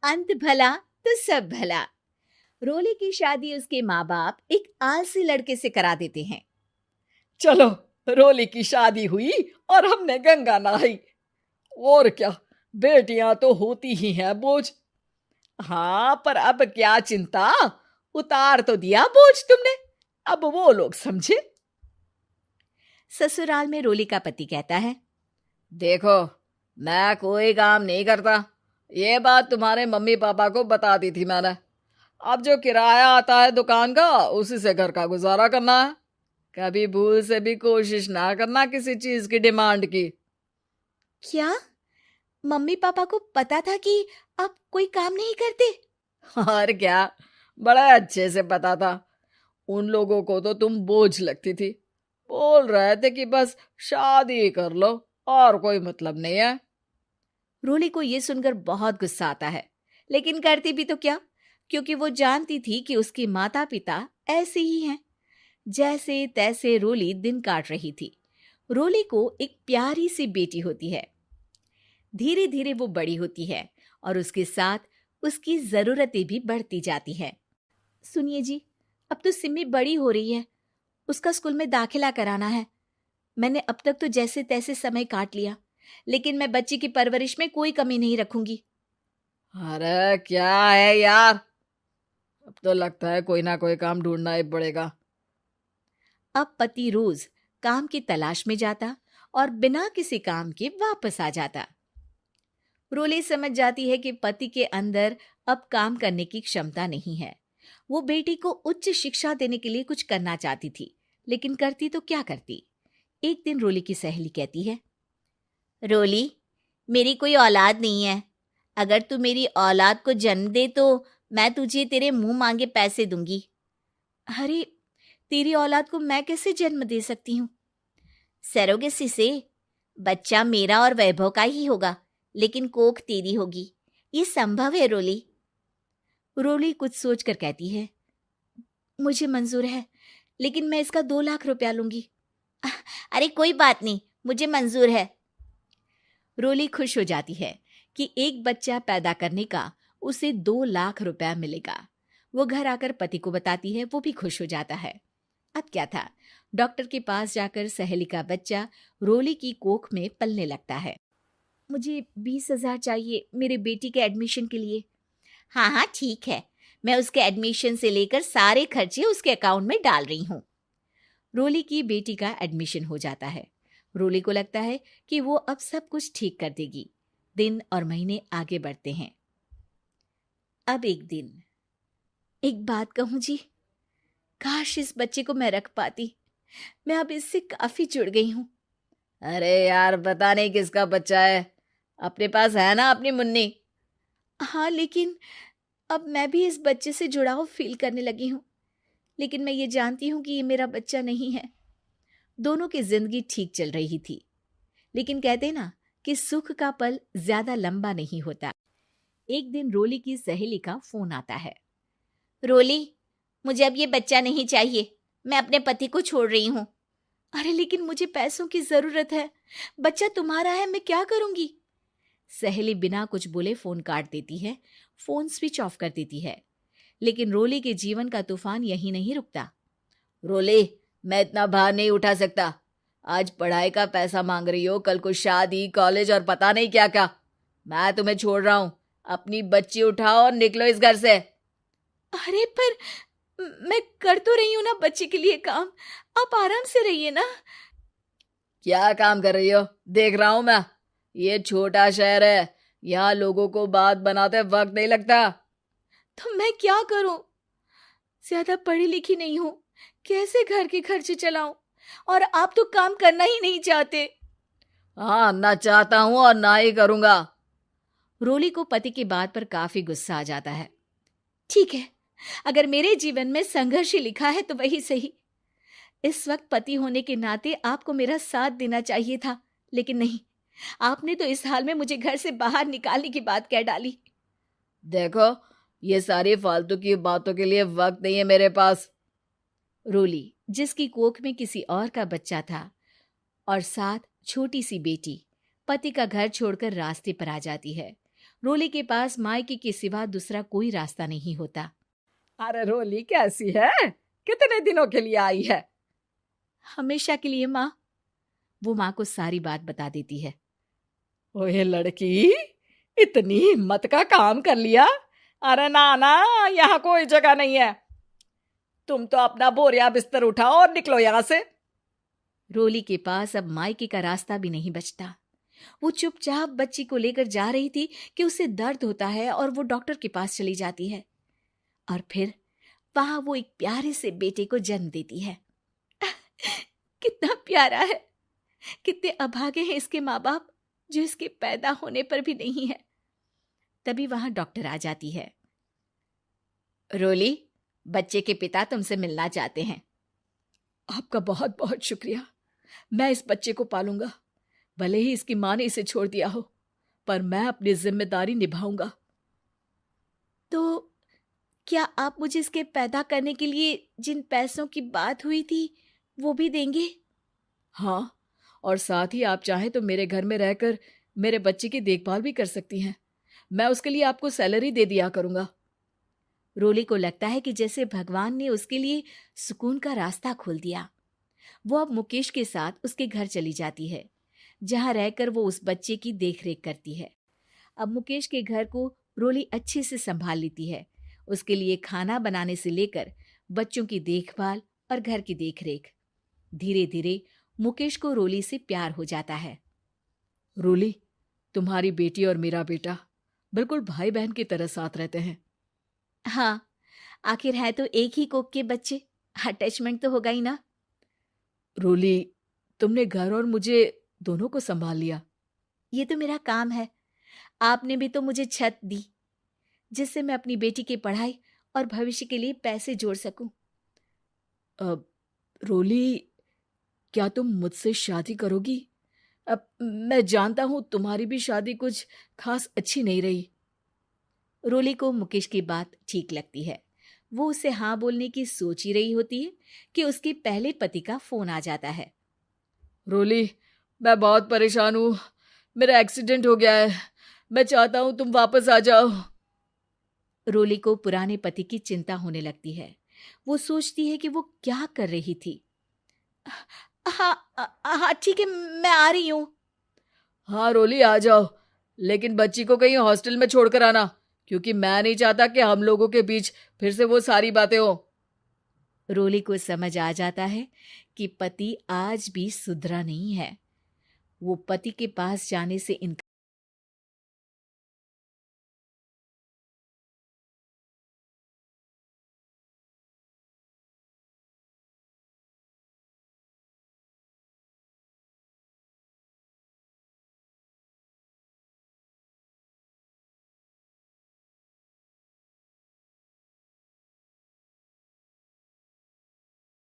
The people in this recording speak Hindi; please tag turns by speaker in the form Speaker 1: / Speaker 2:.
Speaker 1: अंत भला तो सब भला। रोली की शादी उसके माँ बाप एक आलसी लड़के से करा देते हैं।
Speaker 2: चलो, रोली की शादी हुई और हमने गंगा नहाई। और क्या, बेटियां तो होती ही हैं बोझ। हाँ, पर अब क्या चिंता, उतार तो दिया बोझ तुमने, अब वो लोग समझे।
Speaker 1: ससुराल में रोली का पति कहता है,
Speaker 2: देखो, मैं कोई काम नहीं करता, ये बात तुम्हारे मम्मी पापा को बता दी थी मैंने। अब जो किराया आता है दुकान का, उसी से घर का गुजारा करना है। कभी भूल से भी कोशिश ना करना किसी चीज की डिमांड की।
Speaker 1: क्या मम्मी पापा को पता था कि आप कोई काम नहीं करते?
Speaker 2: और क्या, बड़ा अच्छे से पता था। उन लोगों को तो तुम बोझ लगती थी, बोल रहे थे कि बस शादी कर लो और कोई मतलब नहीं है।
Speaker 1: रोली को यह सुनकर बहुत गुस्सा आता है, लेकिन करती भी तो क्या, क्योंकि वो जानती थी कि उसके माता पिता ऐसे ही हैं। जैसे तैसे रोली दिन काट रही थी। रोली को एक प्यारी सी बेटी होती है। धीरे धीरे वो बड़ी होती है और उसके साथ उसकी जरूरतें भी बढ़ती जाती है। सुनिए जी, अब तो सिमी बड़ी हो रही है, उसका स्कूल में दाखिला कराना है। मैंने अब तक तो जैसे तैसे समय काट लिया, लेकिन मैं बच्ची की परवरिश में कोई कमी नहीं रखूंगी।
Speaker 2: अरे क्या है यार, अब तो लगता है कोई ना कोई काम ढूंढना ही पड़ेगा।
Speaker 1: अब पति रोज काम की तलाश में जाता और बिना किसी काम के वापस आ जाता। रोली समझ जाती है कि पति के अंदर अब काम करने की क्षमता नहीं है। वो बेटी को उच्च शिक्षा देने के लिए कुछ करना चाहती थी, लेकिन करती तो क्या करती। एक दिन रोली की सहेली कहती है, रोली, मेरी कोई औलाद नहीं है। अगर तू मेरी औलाद को जन्म दे तो मैं तुझे तेरे मुंह मांगे पैसे दूंगी। अरे, तेरी औलाद को मैं कैसे जन्म दे सकती हूँ? सरोगेसी से। बच्चा मेरा और वैभव का ही होगा, लेकिन कोख तेरी होगी। ये संभव है रोली। रोली कुछ सोचकर कहती है, मुझे मंजूर है, लेकिन मैं इसका 2 लाख रुपया लूंगी। अरे कोई बात नहीं, मुझे मंजूर है। रोली खुश हो जाती है कि एक बच्चा पैदा करने का उसे 2 लाख रुपया मिलेगा। वो घर आकर पति को बताती है, वो भी खुश हो जाता है। अब क्या था, डॉक्टर के पास जाकर सहेली का बच्चा रोली की कोख में पलने लगता है। मुझे 20,000 चाहिए मेरे बेटी के एडमिशन के लिए। हाँ हाँ ठीक है, मैं उसके एडमिशन से लेकर सारे खर्चे उसके अकाउंट में डाल रही हूँ। रोली की बेटी का एडमिशन हो जाता है। रोली को लगता है कि वो अब सब कुछ ठीक कर देगी। दिन और महीने आगे बढ़ते हैं। अब एक दिन, एक बात कहूँ जी, काश इस बच्चे को मैं रख पाती। मैं अब इससे काफी जुड़ गई हूँ।
Speaker 2: अरे यार, पता नहीं किसका बच्चा है, अपने पास है ना अपनी मुन्नी।
Speaker 1: हाँ, लेकिन अब मैं भी इस बच्चे से जुड़ाव फील करने लगी हूँ। लेकिन मैं ये जानती हूँ कि ये मेरा बच्चा नहीं है। दोनों की जिंदगी ठीक चल रही थी, लेकिन कहते ना कि सुख का पल ज्यादा लंबा नहीं होता। एक दिन रोली की सहेली का फोन आता है। रोली, मुझे अब ये बच्चा नहीं चाहिए, मैं अपने पति को छोड़ रही हूँ। अरे लेकिन मुझे पैसों की जरूरत है, बच्चा तुम्हारा है, मैं क्या करूंगी? सहेली बिना कुछ बोले फोन काट देती है, फोन स्विच ऑफ कर देती है। लेकिन रोली के जीवन का तूफान यहीं नहीं रुकता।
Speaker 2: रोली, मैं इतना भार नहीं उठा सकता। आज पढ़ाई का पैसा मांग रही हो, कल को शादी, कॉलेज और पता नहीं क्या क्या। मैं तुम्हें छोड़ रहा हूँ, अपनी बच्ची उठाओ और निकलो इस घर से।
Speaker 1: अरे पर मैं कर तो रही हूं ना बच्चे के लिए काम, आप आराम से रहिए ना।
Speaker 2: क्या काम कर रही हो, देख रहा हूं मैं। ये छोटा शहर है, यहाँ लोगों को बात बनाते वक्त नहीं लगता।
Speaker 1: तो मैं क्या करूं? ज्यादा पढ़ी लिखी नहीं हूं, कैसे घर के खर्चे चलाऊं? और आप तो काम करना ही नहीं चाहते।
Speaker 2: हाँ, ना चाहता हूं और ना ही करूंगा।
Speaker 1: रोली को पति की बात पर काफी गुस्सा आ जाता है। ठीक है, अगर मेरे जीवन में संघर्ष ही लिखा है तो वही सही। इस वक्त पति होने के नाते आपको मेरा साथ देना चाहिए था, लेकिन नहीं, आपने तो इस हाल में मुझे घर से बाहर निकालने की बात कह डाली।
Speaker 2: देखो, ये सारी फालतू की बातों के लिए वक्त नहीं है मेरे पास।
Speaker 1: रोली, जिसकी कोख में किसी और का बच्चा था और साथ छोटी सी बेटी, पति का घर छोड़कर रास्ते पर आ जाती है। रोली के पास मायके के सिवा दूसरा कोई रास्ता नहीं होता।
Speaker 2: अरे रोली कैसी है? कितने दिनों के लिए आई है?
Speaker 1: हमेशा के लिए माँ। वो माँ को सारी बात बता देती है।
Speaker 2: ओए लड़की, इतनी हिम्मत का काम कर लिया। अरे ना ना, यहाँ कोई जगह नहीं है। तुम तो अपना बोरिया बिस्तर उठाओ और निकलो यहाँ से।
Speaker 1: रोली के पास अब मायके का रास्ता भी नहीं बचता। वो चुपचाप बच्ची को लेकर जा रही थी कि उसे दर्द होता है और वो डॉक्टर के पास चली जाती है। और फिर वहां वो एक प्यारे से बेटे को जन्म देती है। कितना प्यारा है, कितने अभागे हैं इसके माँ बाप जो इसके पैदा होने पर भी नहीं है। तभी वहां डॉक्टर आ जाती है। रोली, बच्चे के पिता तुमसे मिलना चाहते हैं।
Speaker 2: आपका बहुत बहुत शुक्रिया। मैं इस बच्चे को पालूंगा, भले ही इसकी माँ ने इसे छोड़ दिया हो, पर मैं अपनी जिम्मेदारी निभाऊंगा।
Speaker 1: तो क्या आप मुझे इसके पैदा करने के लिए जिन पैसों की बात हुई थी वो भी देंगे?
Speaker 2: हाँ, और साथ ही आप चाहें तो मेरे घर में रहकर मेरे बच्चे की देखभाल भी कर सकती हैं। मैं उसके लिए आपको सैलरी दे दिया करूंगा।
Speaker 1: रोली को लगता है कि जैसे भगवान ने उसके लिए सुकून का रास्ता खोल दिया। वो अब मुकेश के साथ उसके घर चली जाती है, जहां रहकर वो उस बच्चे की देखरेख करती है। अब मुकेश के घर को रोली अच्छे से संभाल लेती है। उसके लिए खाना बनाने से लेकर बच्चों की देखभाल और घर की देखरेख। धीरे धीरे मुकेश को रोली से प्यार हो जाता है।
Speaker 2: रोली, तुम्हारी बेटी और मेरा बेटा बिल्कुल भाई बहन की तरह साथ रहते हैं।
Speaker 1: हाँ, आखिर है तो एक ही कोख के बच्चे, अटैचमेंट तो होगा ही ना।
Speaker 2: रोली, तुमने घर और मुझे दोनों को संभाल लिया।
Speaker 1: ये तो मेरा काम है। आपने भी तो मुझे छत दी जिससे मैं अपनी बेटी की पढ़ाई और भविष्य के लिए पैसे जोड़ सकूं।
Speaker 2: अब रोली, क्या तुम मुझसे शादी करोगी? अब मैं जानता हूं तुम्हारी भी शादी कुछ खास अच्छी नहीं रही।
Speaker 1: रोली को मुकेश की बात ठीक लगती है। वो उसे हाँ बोलने की सोच ही रही होती है कि उसके पहले पति का फोन आ जाता है।
Speaker 2: रोली, मैं बहुत परेशान हूँ। मेरा एक्सीडेंट हो गया है। मैं चाहता हूँ तुम वापस आ जाओ।
Speaker 1: रोली को पुराने पति की चिंता होने लगती है। वो सोचती है कि वो क्या कर रही थी। हाँ हाँ ठीक है, मैं आ रही हूँ।
Speaker 2: हाँ रोली, आ जाओ, लेकिन बच्ची को कहीं हॉस्टल में छोड़कर आना, क्योंकि मैं नहीं चाहता कि हम लोगों के बीच फिर से वो सारी बातें हो।
Speaker 1: रोली को समझ आ जाता है कि पति आज भी सुधरा नहीं है। वो पति के पास जाने से इनकार